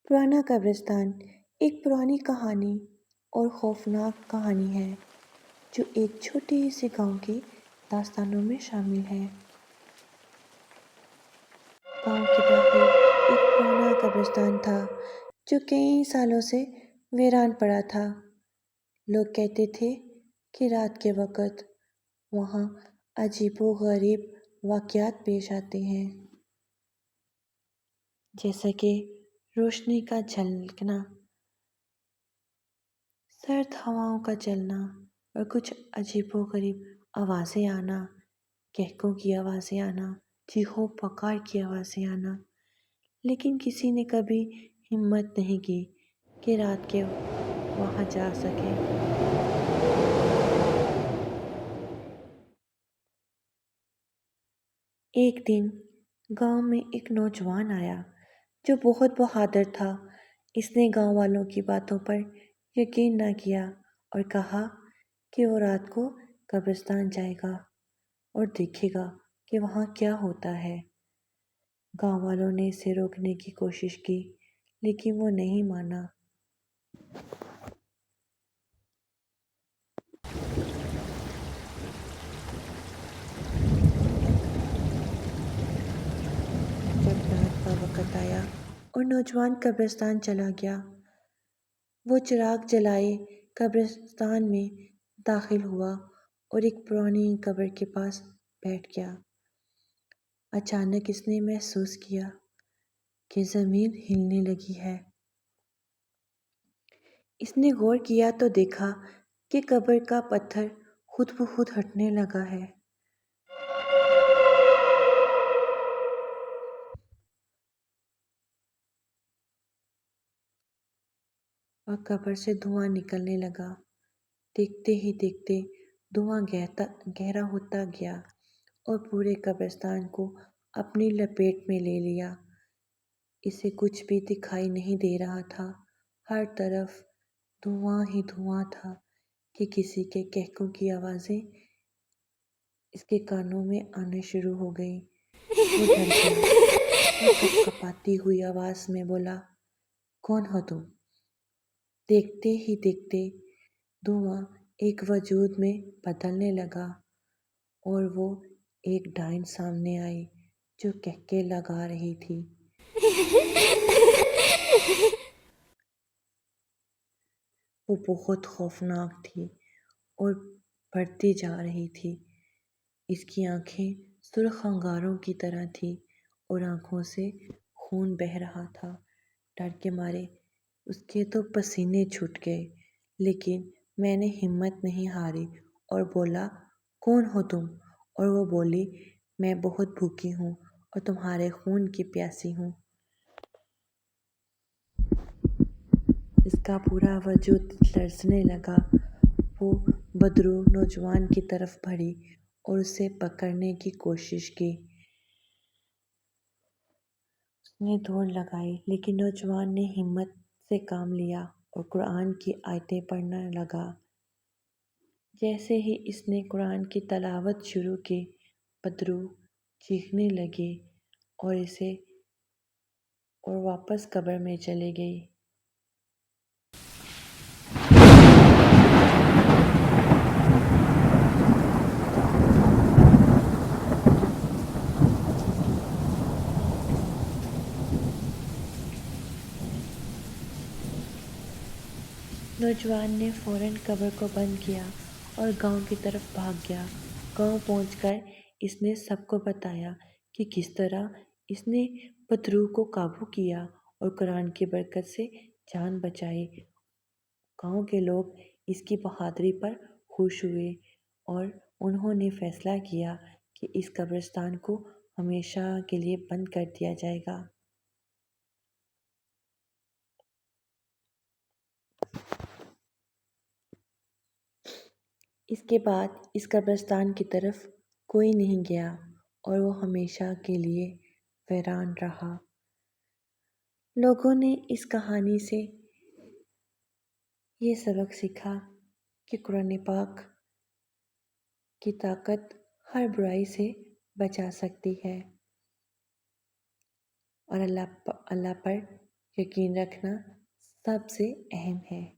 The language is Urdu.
پرانا قبرستان ایک پرانی کہانی اور خوفناک کہانی ہے جو ایک چھوٹے سے گاؤں کے داستانوں میں شامل ہے۔ گاؤں کے باہر ایک پرانا قبرستان تھا جو کئی سالوں سے ویران پڑا تھا۔ لوگ کہتے تھے کہ رات کے وقت وہاں عجیب و غریب واقعات پیش آتے ہیں، جیسا کہ روشنی کا جھلکنا، سرد ہواؤں کا چلنا اور کچھ عجیب و غریب آوازیں آنا، کہکوں کی آوازیں آنا، چیخو پکار کی آوازیں آنا۔ لیکن کسی نے کبھی ہمت نہیں کی کہ رات کے وہاں جا سکے۔ ایک دن گاؤں میں ایک نوجوان آیا جو بہت بہادر تھا۔ اس نے گاؤں والوں کی باتوں پر یقین نہ کیا اور کہا کہ وہ رات کو قبرستان جائے گا اور دیکھے گا کہ وہاں کیا ہوتا ہے۔ گاؤں والوں نے اسے روکنے کی کوشش کی لیکن وہ نہیں مانا۔ جب رات کا وقت آیا اور نوجوان قبرستان چلا گیا، وہ چراغ جلائے قبرستان میں داخل ہوا اور ایک پرانی قبر کے پاس بیٹھ گیا۔ اچانک اس نے محسوس کیا کہ زمین ہلنے لگی ہے۔ اس نے غور کیا تو دیکھا کہ قبر کا پتھر خود بخود ہٹنے لگا ہے اور قبر سے دھواں نکلنے لگا۔ دیکھتے ہی دیکھتے دھواں گہرا ہوتا گیا اور پورے قبرستان کو اپنی لپیٹ میں لے لیا۔ اسے کچھ بھی دکھائی نہیں دے رہا تھا، ہر طرف دھواں ہی دھواں تھا کہ کسی کے کہکوں کی آوازیں اس کے کانوں میں آنا شروع ہو گئیں۔ وہ ڈر گیا اور کپکپاتی ہوئی آواز میں بولا، کون ہو تم؟ دیکھتے ہی دیکھتے دھواں ایک وجود میں بدلنے لگا اور وہ ایک ڈائن سامنے آئی جو کہکے لگا رہی تھی۔ وہ بہت خوفناک تھی اور بڑھتی جا رہی تھی۔ اس کی آنکھیں سرخ انگاروں کی طرح تھیں اور آنکھوں سے خون بہہ رہا تھا۔ ڈر کے مارے اس کے تو پسینے چھوٹ گئے، لیکن میں نے ہمت نہیں ہاری اور بولا، کون ہو تم؟ اور وہ بولی، میں بہت بھوکی ہوں اور تمہارے خون کی پیاسی ہوں۔ اس کا پورا وجود لرزنے لگا۔ وہ بدرو نوجوان کی طرف بڑھی اور اسے پکڑنے کی کوشش کی۔ اس نے دوڑ لگائی لیکن نوجوان نے ہمت سے کام لیا اور قرآن کی آیتیں پڑھنے لگا۔ جیسے ہی اس نے قرآن کی تلاوت شروع کی، بدرو چیخنے لگی اور واپس قبر میں چلی گئی۔ نوجوان نے فوراً قبر کو بند کیا اور گاؤں کی طرف بھاگ گیا۔ گاؤں پہنچ کر اس نے سب کو بتایا کہ کس طرح اس نے بدرو کو قابو کیا اور قرآن کی برکت سے جان بچائی۔ گاؤں کے لوگ اس کی بہادری پر خوش ہوئے اور انہوں نے فیصلہ کیا کہ اس قبرستان کو ہمیشہ کے لیے بند کر دیا جائے گا۔ اس کے بعد اس قبرستان کی طرف کوئی نہیں گیا اور وہ ہمیشہ کے لیے ویران رہا۔ لوگوں نے اس کہانی سے یہ سبق سیکھا کہ قرآن پاک کی طاقت ہر برائی سے بچا سکتی ہے اور اللہ پر یقین رکھنا سب سے اہم ہے۔